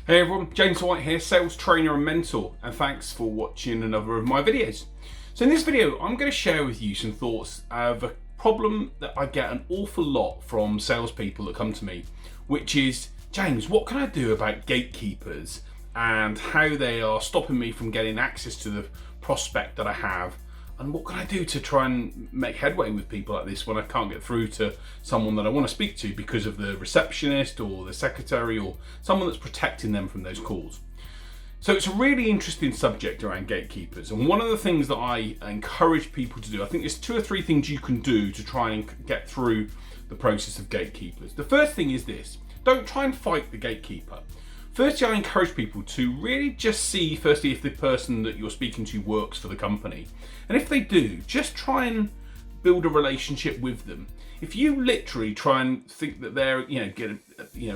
Hey everyone, James White here, sales trainer and mentor, and thanks for watching another of my videos. So in this video, I'm going to share with you some thoughts of a problem that I get an awful lot from salespeople that come to me, which is, James, what can I do about gatekeepers and how they are stopping me from getting access to the prospect that I have? And what can I do to try and make headway with people like this when I can't get through to someone that I want to speak to because of the receptionist or the secretary or someone that's protecting them from those calls? So it's a really interesting subject around gatekeepers. And one of the things that I encourage people to do, I think there's 2 or 3 things you can do to try and get through the process of gatekeepers. The first thing is this: don't try and fight the gatekeeper. Firstly, I encourage people to really just see, firstly, if the person that you're speaking to works for the company. And if they do, just try and build a relationship with them. If you literally try and think that they're,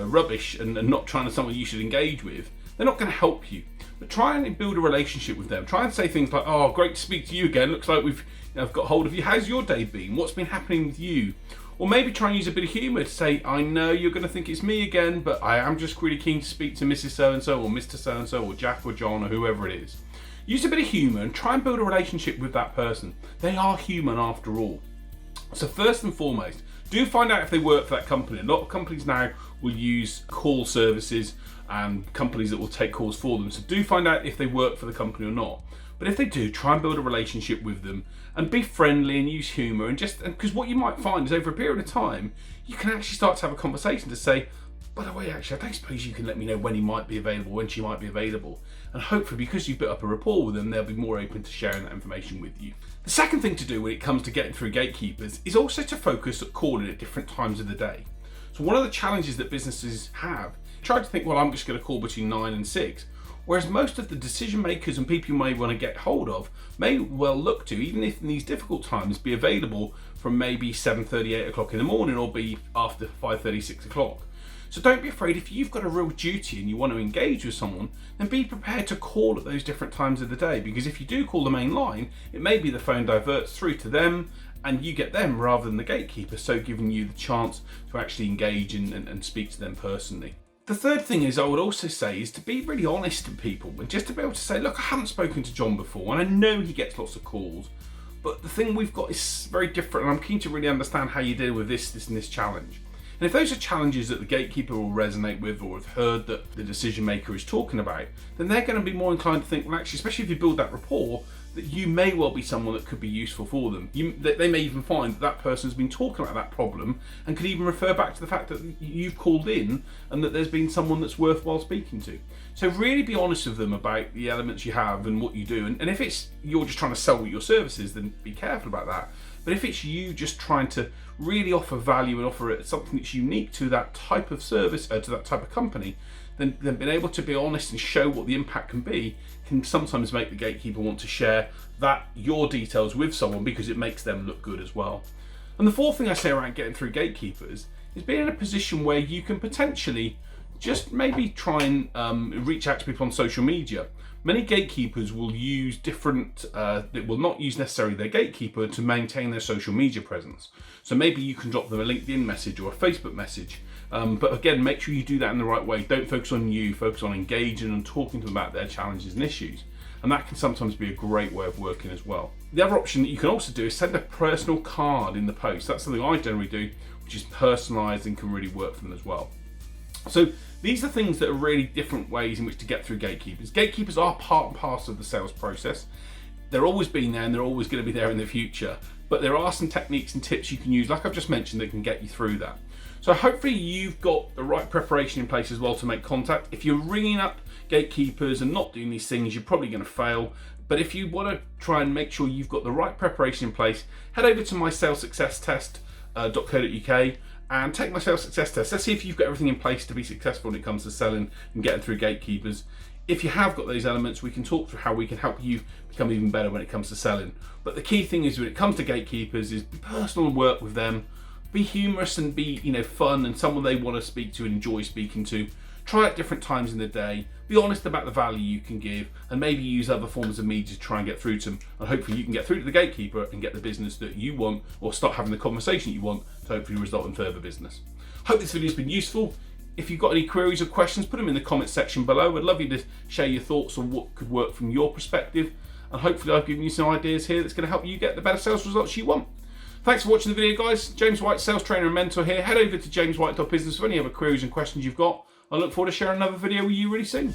rubbish and not trying to someone you should engage with, they're not going to help you. But try and build a relationship with them. Try and say things like, "Oh, great to speak to you again. Looks like I've got hold of you. How's your day been? What's been happening with you?" Or maybe try and use a bit of humour to say, "I know you're going to think it's me again, but I am just really keen to speak to Mrs. So-and-so or Mr. So-and-so or Jack or John or whoever it is." Use a bit of humour and try and build a relationship with that person. They are human after all. So first and foremost, do find out if they work for that company. A lot of companies now will use call services and companies that will take calls for them. So do find out if they work for the company or not. But if they do, try and build a relationship with them and be friendly and use humour, and because what you might find is over a period of time, you can actually start to have a conversation to say, "By the way, actually, I don't suppose you can let me know when he might be available, when she might be available." And hopefully, because you've built up a rapport with them, they'll be more open to sharing that information with you. The second thing to do when it comes to getting through gatekeepers is also to focus at calling at different times of the day. So one of the challenges that businesses have, try to think, well, I'm just going to call between 9 and 6. Whereas most of the decision makers and people you may want to get hold of may well look to, even if in these difficult times, be available from maybe 7:30, 8 o'clock in the morning, or be after 5:30, 6 o'clock. So don't be afraid. If you've got a real duty and you want to engage with someone, then be prepared to call at those different times of the day, because if you do call the main line, it may be the phone diverts through to them and you get them rather than the gatekeeper, so giving you the chance to actually engage and speak to them personally. The third thing is, I would also say, is to be really honest to people and just to be able to say, "Look, I haven't spoken to John before and I know he gets lots of calls, but the thing we've got is very different and I'm keen to really understand how you deal with this and this challenge." And if those are challenges that the gatekeeper will resonate with or have heard that the decision maker is talking about, then they're going to be more inclined to think, well, actually, especially if you build that rapport, that you may well be someone that could be useful for them. They may even find that person's been talking about that problem and could even refer back to the fact that you've called in and that there's been someone that's worthwhile speaking to. So really be honest with them about the elements you have and what you do. And if it's you're just trying to sell your services, then be careful about that. But if it's you just trying to really offer value and offer it something that's unique to that type of service, to that type of company, then being able to be honest and show what the impact can be can sometimes make the gatekeeper want to share your details with someone, because it makes them look good as well. And the fourth thing I say around getting through gatekeepers is being in a position where you can potentially just maybe try and reach out to people on social media. Many gatekeepers will use they will not use necessarily their gatekeeper to maintain their social media presence. So maybe you can drop them a LinkedIn message or a Facebook message. But again, make sure you do that in the right way. Don't focus on you, focus on engaging and talking to them about their challenges and issues. And that can sometimes be a great way of working as well. The other option that you can also do is send a personal card in the post. That's something I generally do, which is personalised and can really work for them as well. So these are things that are really different ways in which to get through gatekeepers. Gatekeepers are part and parcel of the sales process. They're always been there and they're always going to be there in the future. But there are some techniques and tips you can use, like I've just mentioned, that can get you through that. So hopefully you've got the right preparation in place as well to make contact. If you're ringing up gatekeepers and not doing these things, you're probably going to fail. But if you want to try and make sure you've got the right preparation in place, head over to my salessuccesstest.co.uk and take my sales success test. Let's see if you've got everything in place to be successful when it comes to selling and getting through gatekeepers. If you have got those elements, we can talk through how we can help you become even better when it comes to selling. But the key thing is, when it comes to gatekeepers, is be personal and work with them. Be humorous and be fun and someone they want to speak to and enjoy speaking to. Try at different times in the day. Be honest about the value you can give, and maybe use other forms of media to try and get through to them. And hopefully you can get through to the gatekeeper and get the business that you want, or start having the conversation you want to hopefully result in further business. Hope this video has been useful. if you've got any queries or questions, put them in the comments section below. I'd love you to share your thoughts on what could work from your perspective. And hopefully I've given you some ideas here that's going to help you get the better sales results you want. Thanks for watching the video, guys. James White, sales trainer and mentor here. Head over to jameswhite.business for any other queries and questions you've got. I look forward to sharing another video with you really soon.